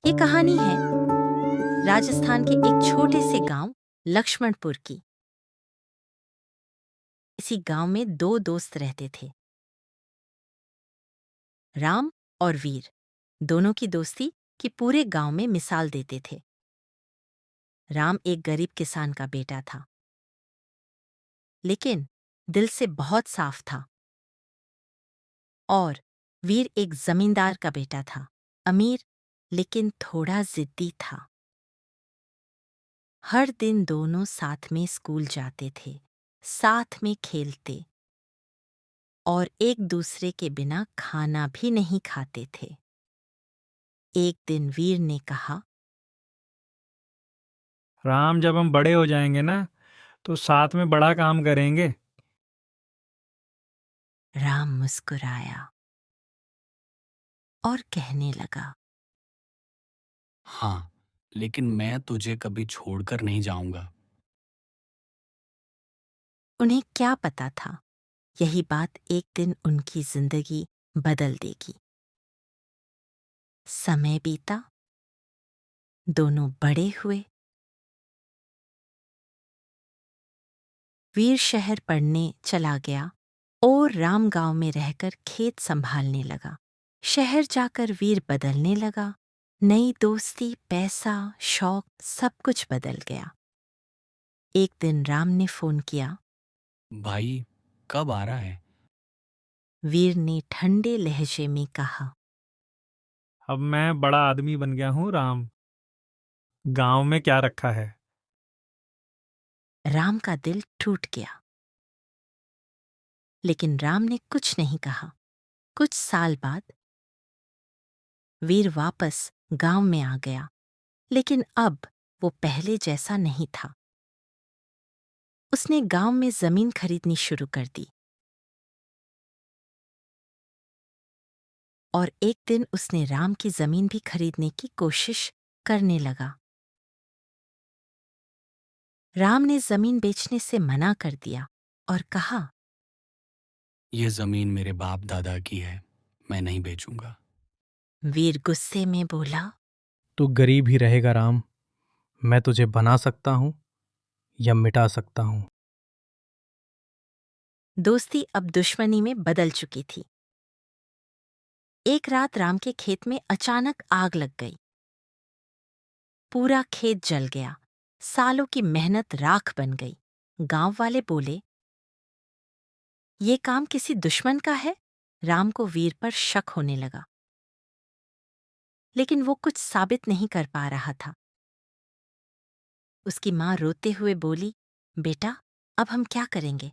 ये कहानी है राजस्थान के एक छोटे से गांव लक्ष्मणपुर की। इसी गांव में दो दोस्त रहते थे, राम और वीर। दोनों की दोस्ती की पूरे गांव में मिसाल देते थे। राम एक गरीब किसान का बेटा था, लेकिन दिल से बहुत साफ था। और वीर एक जमींदार का बेटा था, अमीर लेकिन थोड़ा जिद्दी था। हर दिन दोनों साथ में स्कूल जाते थे, साथ में खेलते और एक दूसरे के बिना खाना भी नहीं खाते थे। एक दिन वीर ने कहा, राम, जब हम बड़े हो जाएंगे ना तो साथ में बड़ा काम करेंगे। राम मुस्कुराया और कहने लगा, हाँ, लेकिन मैं तुझे कभी छोड़कर नहीं जाऊंगा। उन्हें क्या पता था, यही बात एक दिन उनकी जिंदगी बदल देगी। समय बीता, दोनों बड़े हुए। वीर शहर पढ़ने चला गया और राम गांव में रहकर खेत संभालने लगा। शहर जाकर वीर बदलने लगा। नई दोस्ती, पैसा, शौक, सब कुछ बदल गया। एक दिन राम ने फोन किया। भाई, कब आ रहा है? वीर ने ठंडे लहजे में कहा। अब मैं बड़ा आदमी बन गया हूँ राम। गांव में क्या रखा है? राम का दिल टूट गया, लेकिन राम ने कुछ नहीं कहा। कुछ साल बाद वीर वापस गांव में आ गया, लेकिन अब वो पहले जैसा नहीं था। उसने गांव में जमीन खरीदनी शुरू कर दी और एक दिन उसने राम की जमीन भी खरीदने की कोशिश करने लगा। राम ने जमीन बेचने से मना कर दिया और कहा, ये जमीन मेरे बाप दादा की है, मैं नहीं बेचूंगा। वीर गुस्से में बोला, तू गरीब ही रहेगा राम। मैं तुझे बना सकता हूँ या मिटा सकता हूँ। दोस्ती अब दुश्मनी में बदल चुकी थी। एक रात राम के खेत में अचानक आग लग गई। पूरा खेत जल गया। सालों की मेहनत राख बन गई। गांव वाले बोले, ये काम किसी दुश्मन का है। राम को वीर पर शक होने लगा, लेकिन वो कुछ साबित नहीं कर पा रहा था। उसकी माँ रोते हुए बोली, बेटा, अब हम क्या करेंगे?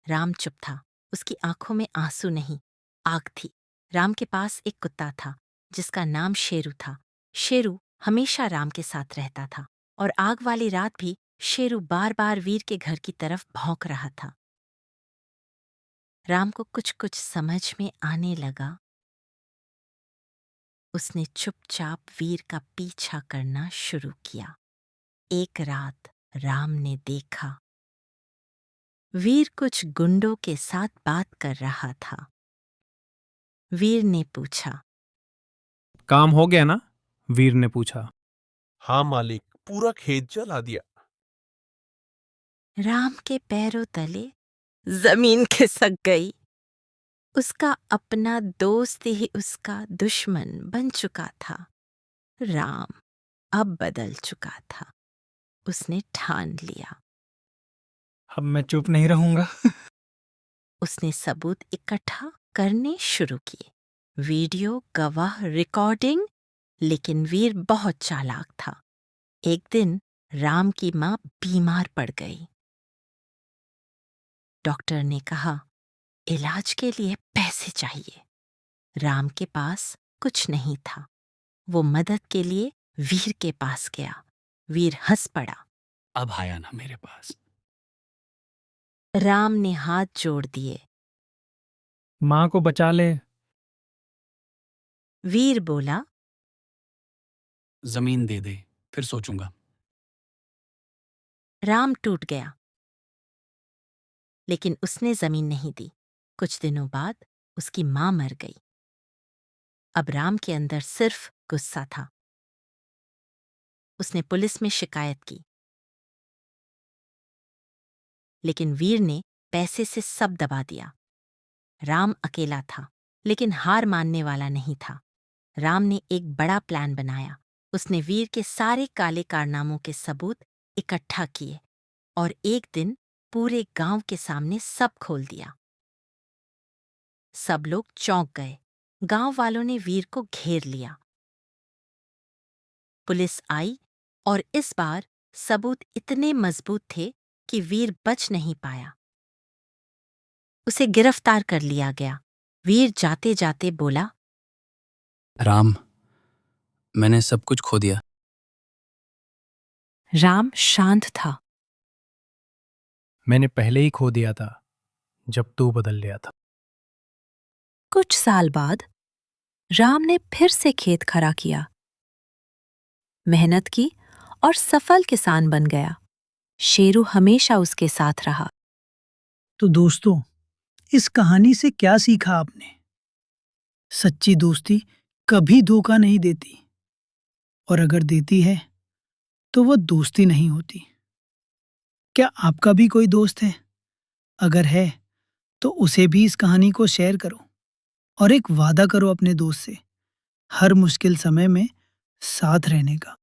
राम चुप था। उसकी आंखों में आंसू नहीं, आग थी। राम के पास एक कुत्ता था, जिसका नाम शेरू था। शेरू हमेशा राम के साथ रहता था और आग वाली रात भी शेरू बार बार वीर के घर की तरफ भौंक रहा था। राम को कुछ कुछ समझ में आने लगा। उसने चुपचाप वीर का पीछा करना शुरू किया। एक रात राम ने देखा, वीर कुछ गुंडों के साथ बात कर रहा था। वीर ने पूछा, काम हो गया ना? वीर ने पूछा। हाँ मालिक, पूरा खेत जला दिया। राम के पैरों तले जमीन खिसक गई। उसका अपना दोस्त ही उसका दुश्मन बन चुका था। राम अब बदल चुका था। उसने ठान लिया। अब मैं चुप नहीं रहूंगा। उसने सबूत इकट्ठा करने शुरू किए, वीडियो, गवाह, रिकॉर्डिंग। लेकिन वीर बहुत चालाक था। एक दिन राम की माँ बीमार पड़ गई। डॉक्टर ने कहा, इलाज के लिए पैसे चाहिए। राम के पास कुछ नहीं था। वो मदद के लिए वीर के पास गया। वीर हंस पड़ा। अब आया ना मेरे पास। राम ने हाथ जोड़ दिए। माँ को बचा ले। वीर बोला, जमीन दे दे, फिर सोचूंगा। राम टूट गया, लेकिन उसने जमीन नहीं दी। कुछ दिनों बाद उसकी मां मर गई। अब राम के अंदर सिर्फ गुस्सा था। उसने पुलिस में शिकायत की, लेकिन वीर ने पैसे से सब दबा दिया। राम अकेला था, लेकिन हार मानने वाला नहीं था। राम ने एक बड़ा प्लान बनाया। उसने वीर के सारे काले कारनामों के सबूत इकट्ठा किए और एक दिन पूरे गांव के सामने सब खोल दिया। सब लोग चौंक गए। गांव वालों ने वीर को घेर लिया। पुलिस आई और इस बार सबूत इतने मजबूत थे कि वीर बच नहीं पाया। उसे गिरफ्तार कर लिया गया। वीर जाते जाते बोला, राम, मैंने सब कुछ खो दिया। राम शांत था। मैंने पहले ही खो दिया था जब तू बदल लिया था। कुछ साल बाद राम ने फिर से खेत खड़ा किया, मेहनत की और सफल किसान बन गया। शेरू हमेशा उसके साथ रहा। तो दोस्तों, इस कहानी से क्या सीखा आपने? सच्ची दोस्ती कभी धोखा नहीं देती, और अगर देती है तो वह दोस्ती नहीं होती। क्या आपका भी कोई दोस्त है? अगर है तो उसे भी इस कहानी को शेयर करो और एक वादा करो अपने दोस्त से, हर मुश्किल समय में साथ रहने का।